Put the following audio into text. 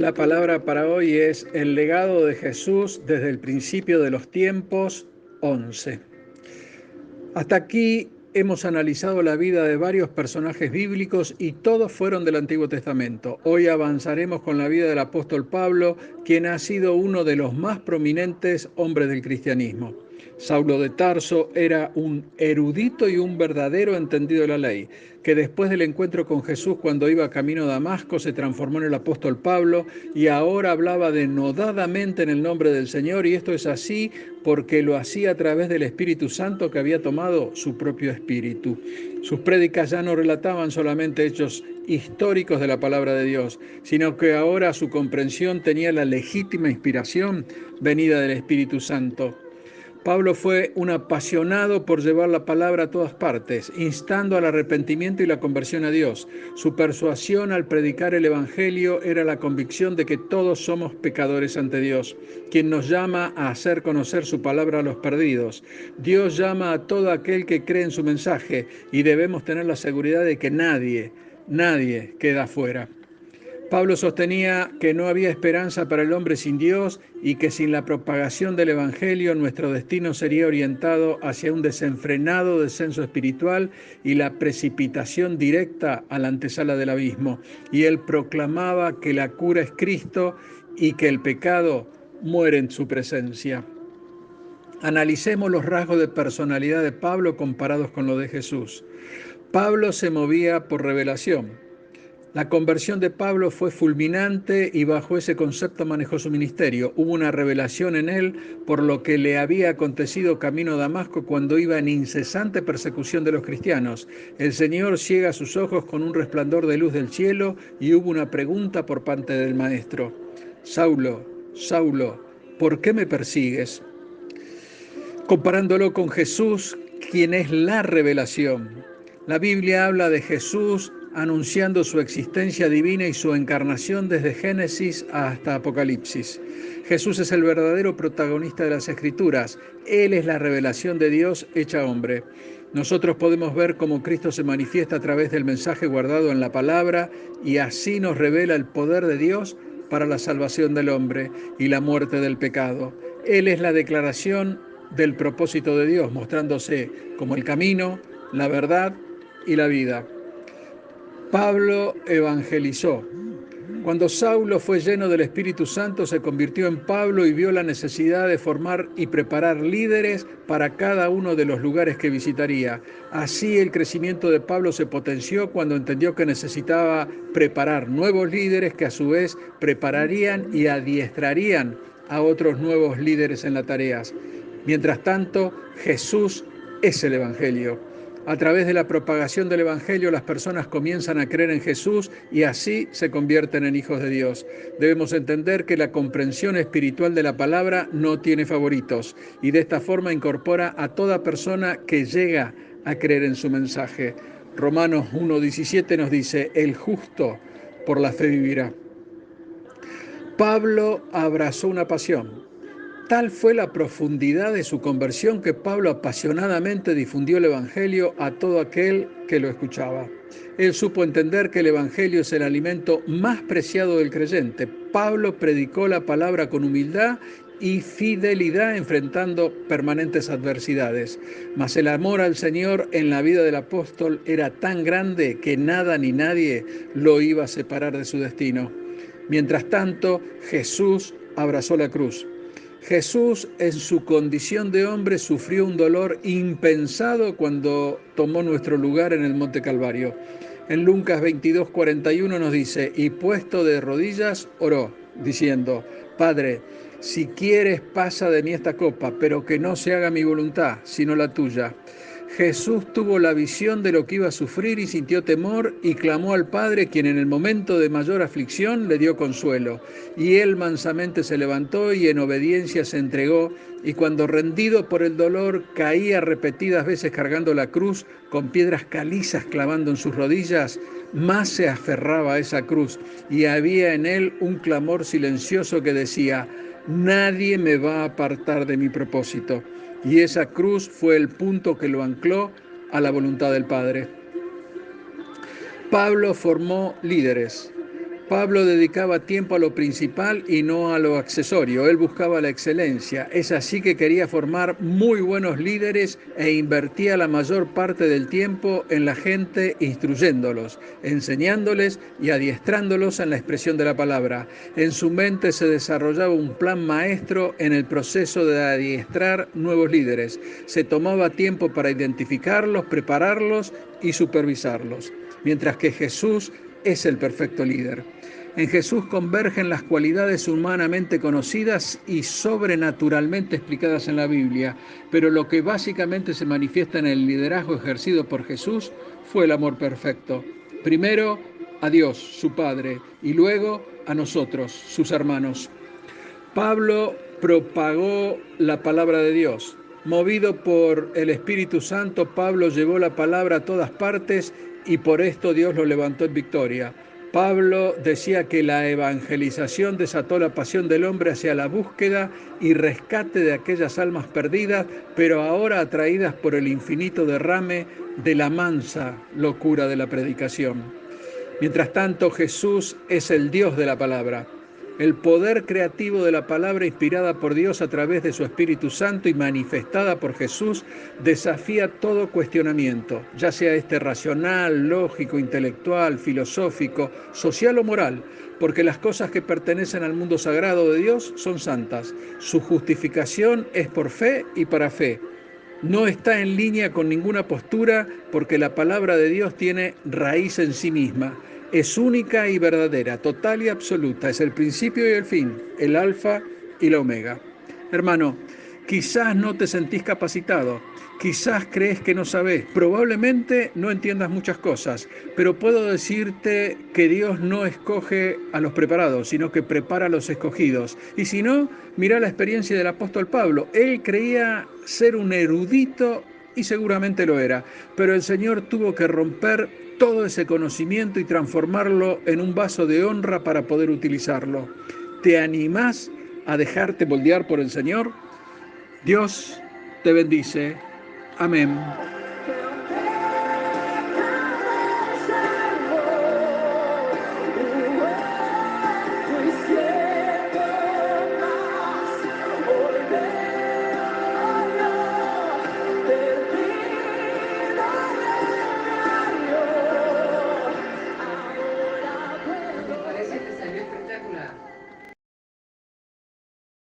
La palabra para hoy es el legado de Jesús desde el principio de los tiempos, 11. Hasta aquí hemos analizado la vida de varios personajes bíblicos y todos fueron del Antiguo Testamento. Hoy avanzaremos con la vida del apóstol Pablo, quien ha sido uno de los más prominentes hombres del cristianismo. Saulo de Tarso era un erudito y un verdadero entendido de la ley, que después del encuentro con Jesús cuando iba camino a Damasco se transformó en el apóstol Pablo y ahora hablaba denodadamente en el nombre del Señor, y esto es así porque lo hacía a través del Espíritu Santo que había tomado su propio espíritu. Sus prédicas ya no relataban solamente hechos históricos de la palabra de Dios, sino que ahora su comprensión tenía la legítima inspiración venida del Espíritu Santo. Pablo fue un apasionado por llevar la palabra a todas partes, instando al arrepentimiento y la conversión a Dios. Su persuasión al predicar el Evangelio era la convicción de que todos somos pecadores ante Dios, quien nos llama a hacer conocer su palabra a los perdidos. Dios llama a todo aquel que cree en su mensaje y debemos tener la seguridad de que nadie queda fuera. Pablo sostenía que no había esperanza para el hombre sin Dios y que sin la propagación del Evangelio nuestro destino sería orientado hacia un desenfrenado descenso espiritual y la precipitación directa a la antesala del abismo. Y él proclamaba que la cura es Cristo y que el pecado muere en su presencia. Analicemos los rasgos de personalidad de Pablo comparados con los de Jesús. Pablo se movía por revelación. La conversión de Pablo fue fulminante y bajo ese concepto manejó su ministerio. Hubo una revelación en él por lo que le había acontecido camino a Damasco cuando iba en incesante persecución de los cristianos. El Señor ciega sus ojos con un resplandor de luz del cielo y hubo una pregunta por parte del maestro. Saulo, Saulo, ¿por qué me persigues? Comparándolo con Jesús, quien es la revelación. La Biblia habla de Jesús anunciando su existencia divina y su encarnación desde Génesis hasta Apocalipsis. Jesús es el verdadero protagonista de las Escrituras. Él es la revelación de Dios hecha hombre. Nosotros podemos ver cómo Cristo se manifiesta a través del mensaje guardado en la palabra y así nos revela el poder de Dios para la salvación del hombre y la muerte del pecado. Él es la declaración del propósito de Dios, mostrándose como el camino, la verdad y la vida. Pablo evangelizó. Cuando Saulo fue lleno del Espíritu Santo, se convirtió en Pablo y vio la necesidad de formar y preparar líderes para cada uno de los lugares que visitaría. Así el crecimiento de Pablo se potenció cuando entendió que necesitaba preparar nuevos líderes que a su vez prepararían y adiestrarían a otros nuevos líderes en las tareas. Mientras tanto, Jesús es el Evangelio. A través de la propagación del Evangelio, las personas comienzan a creer en Jesús y así se convierten en hijos de Dios. Debemos entender que la comprensión espiritual de la palabra no tiene favoritos y de esta forma incorpora a toda persona que llega a creer en su mensaje. Romanos 1:17 nos dice, el justo por la fe vivirá. Pablo abrazó una pasión. Tal fue la profundidad de su conversión que Pablo apasionadamente difundió el Evangelio a todo aquel que lo escuchaba. Él supo entender que el Evangelio es el alimento más preciado del creyente. Pablo predicó la palabra con humildad y fidelidad enfrentando permanentes adversidades. Mas el amor al Señor en la vida del apóstol era tan grande que nada ni nadie lo iba a separar de su destino. Mientras tanto, Jesús abrazó la cruz. Jesús en su condición de hombre sufrió un dolor impensado cuando tomó nuestro lugar en el Monte Calvario. En Lucas 22:41 nos dice, y puesto de rodillas oró, diciendo, Padre, si quieres pasa de mí esta copa, pero que no se haga mi voluntad, sino la tuya. Jesús tuvo la visión de lo que iba a sufrir y sintió temor y clamó al Padre, quien en el momento de mayor aflicción le dio consuelo. Y él mansamente se levantó y en obediencia se entregó, y cuando rendido por el dolor caía repetidas veces cargando la cruz, con piedras calizas clavando en sus rodillas, más se aferraba a esa cruz, y había en él un clamor silencioso que decía, nadie me va a apartar de mi propósito. Y esa cruz fue el punto que lo ancló a la voluntad del Padre. Pablo formó líderes. Pablo dedicaba tiempo a lo principal y no a lo accesorio. Él buscaba la excelencia. Es así que quería formar muy buenos líderes e invertía la mayor parte del tiempo en la gente instruyéndolos, enseñándoles y adiestrándolos en la expresión de la palabra. En su mente se desarrollaba un plan maestro en el proceso de adiestrar nuevos líderes. Se tomaba tiempo para identificarlos, prepararlos y supervisarlos. Mientras que Jesús es el perfecto líder. En Jesús convergen las cualidades humanamente conocidas y sobrenaturalmente explicadas en la Biblia, pero lo que básicamente se manifiesta en el liderazgo ejercido por Jesús fue el amor perfecto. Primero a Dios, su Padre, y luego a nosotros, sus hermanos. Pablo propagó la palabra de Dios. Movido por el Espíritu Santo, Pablo llevó la palabra a todas partes y por esto Dios lo levantó en victoria. Pablo decía que la evangelización desató la pasión del hombre hacia la búsqueda y rescate de aquellas almas perdidas, pero ahora atraídas por el infinito derrame de la mansa locura de la predicación. Mientras tanto, Jesús es el Dios de la palabra. El poder creativo de la palabra inspirada por Dios a través de su Espíritu Santo y manifestada por Jesús desafía todo cuestionamiento, ya sea este racional, lógico, intelectual, filosófico, social o moral, porque las cosas que pertenecen al mundo sagrado de Dios son santas. Su justificación es por fe y para fe. No está en línea con ninguna postura porque la palabra de Dios tiene raíz en sí misma. Es única y verdadera, total y absoluta. Es el principio y el fin, el alfa y la omega. Hermano, quizás no te sentís capacitado, quizás crees que no sabés, probablemente no entiendas muchas cosas, pero puedo decirte que Dios no escoge a los preparados, sino que prepara a los escogidos. Y si no, mirá la experiencia del apóstol Pablo. Él creía ser un erudito y seguramente lo era, pero el Señor tuvo que romper todo ese conocimiento y transformarlo en un vaso de honra para poder utilizarlo. ¿Te animás a dejarte moldear por el Señor? Dios te bendice. Amén.